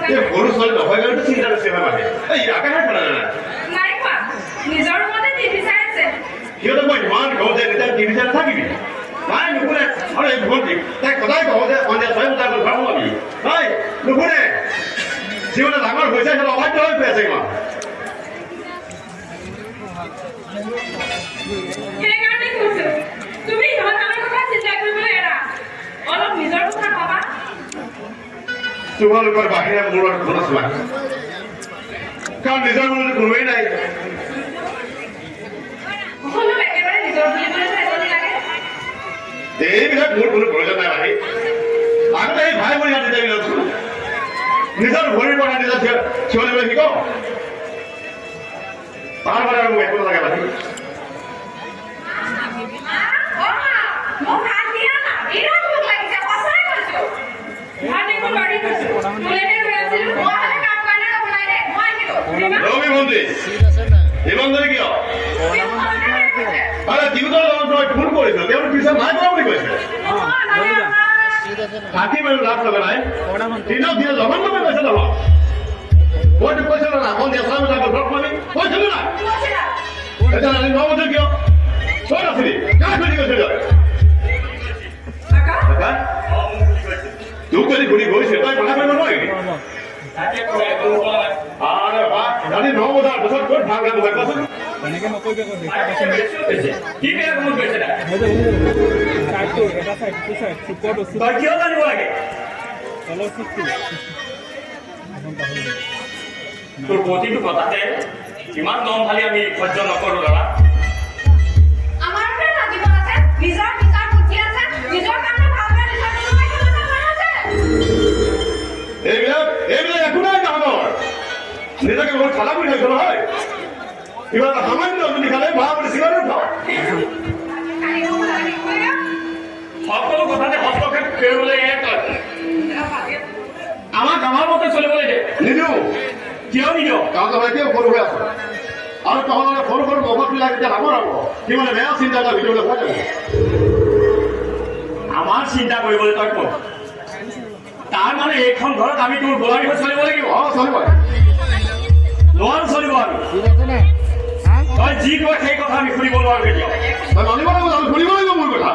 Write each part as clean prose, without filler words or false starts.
এই সৰু ছোৱালী নহয় কাৰণে চিন্তা কৰিছে মানে এই আকাশে খোলা নাই খোৱা নিজৰ ৰুমতে টিভি চাই আছে সিহঁতে মই ইমান কওঁ যে এতিয়া টিভি চাই নাথাকিবি নাই নুশুনে আৰু এই ভণ্টি তাই সদায় কওঁ যে সন্ধিয়া 6 বজাত গৈ ঘৰ সোমাবি নাই নুশুনে জীৱনে ডাঙৰ হৈছে সিহঁতে অবাধ্য হৈ গৈ আছে ইমান সেইকাৰণে কৈছো তুমি ইহঁত আমাৰ কথা চিন্তা কৰিবলৈ এৰা অলপ নিজৰ কথা ভাবা তোমালোকৰ বাহিৰে মোৰ আৰু কোনো চোৱা কাৰণ নিজৰ বুলি কোনোৱেই নাই সকলো একেবাৰে নিজৰ বুলি এজনী লাগে এইবিলাক মোৰ কোনো প্ৰয়োজন নাই ভাই আগতে এই ভাই ভৰি হাত দিলে নিজৰ ভৰিৰ পৰা নিজৰ চিঞৰিবলৈ শিক তাৰ মানে আৰু মোক একো নালাগে ভাই ৰবি ভণ্টি ইমানদৰে কিয় আৰে তিউতৰ লগত মই ফোন কৰিছিলো তেওঁৰ পিছত নাই কৰা বুলি কৈছে থাকি বাৰু লাভ লগা নাই দিনক দিনে জমান লগাই কৈছে নহয় মইতো কৈছিলো না সন্ধিয়া 6 বজাত ঘৰত পাবি কৈছিলো না এতিয়া 9 বজাত কিয় ক'ত আছিলি কাক খুলি কৈছিল তোক যদি ঘূৰি গৈছে তই কথা কৰিব নোৱাৰিবি আরে বাহ জানি 9 বজার বছর কোন ভাগ গান হয় বছর এনেকে নকইবে কো দেখা পাছে কি কে কোন কইছে না সাইড তো এটা সাইড তো সাইড সুপর সুপর তাই কিও জানিব লাগে চলো শিখছি তোর প্রতিটো কথাতে কিমান দম খালি আমি সহ্য নকৰো দাদা আমাৰ পৰা লাগিব আছে নিজৰ বিচাৰ বুদ্ধি আছে নিজৰ কামে ভালকৈ নিজৰ কোনোবাই আছে এইবিলাক একো নাই ডাঙৰ নিজকে বহুত খালা কৰি থৈছ নহয় কিবা এটা সামান্য যদি খালে ভা বুলি চিগাৰেট উঠাও সকলো কথাতে হস্তক্ষেপ কৰিবলৈ আমাক আমাৰ মতে চলিবলৈ দে নিদিওঁ কিয় নিদিওঁ কাৰণ তই এতিয়াও সৰু হৈ আছ আৰু তহঁতে সৰু সৰু মগজবিলাক এতিয়া ডাঙৰ হ'ব সি মানে বেয়া চিন্তা এটা ভিতৰলৈ সোমাই যাব আমাৰ চিন্তা কৰিবলৈ তই ক'ত তাৰ মানে এইখন ঘৰত আমি তোৰ গোলামী হৈ চলিব লাগিব চলিব নোৱাৰো চলিব আমি তই যি কয় সেই কথা আমি শুনিব নোৱাৰো কেতিয়াও তই মানিব লাগিব আমি শুনিব লাগিব মোৰ কথা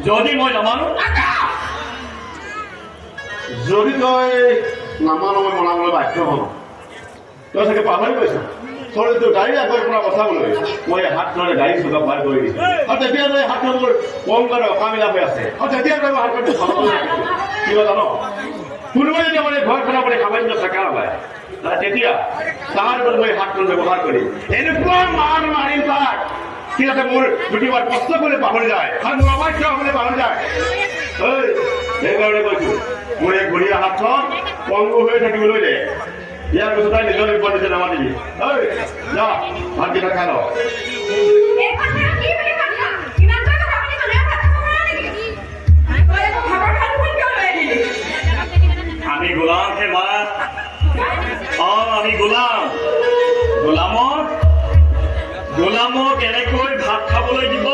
যদি মই নামানো যদি তই নামানো মই মনাবলৈ বাধ্য হওঁ তই চাগে পাহৰি গৈছ চৰিটো গাড়ী আগৰ পৰা বচাবলৈ মই হাত ধৰে গাড়ী চকা পাৰ কৰি দিছোঁ আৰু তেতিয়া তই হাত মোৰ কংকাৰে অকামিলা হৈ আছে আৰু তেতিয়া তই হাত ধৰি কিবা জানো কোনোবাই যেতিয়া মানে ঘৰ খনা মানে সামান্য চাকা নাপায় তেতিয়া তাৰ মই হাত ব্যৱহাৰ কৰি এনেকুৱা মান মাৰিম তাক সিহঁতে মোৰ দুটিবাৰ কষ্ট কৰি পাহৰি যায় আৰু মোৰ অবাধ্য হ'বলৈ পাহৰি যায় সেইকাৰণে কৈছো মোৰ এই ঘূৰি হাতখন পংগু হৈ থাকিবলৈ দে ইয়াৰ পিছত তাই নিজৰ বিপদ নিজে নামাতিবি যা ভাতকেইটা খাই ল আমি গোলাম হে মা আমি গোলামক এনেকৈ ভাত খাবলৈ দিব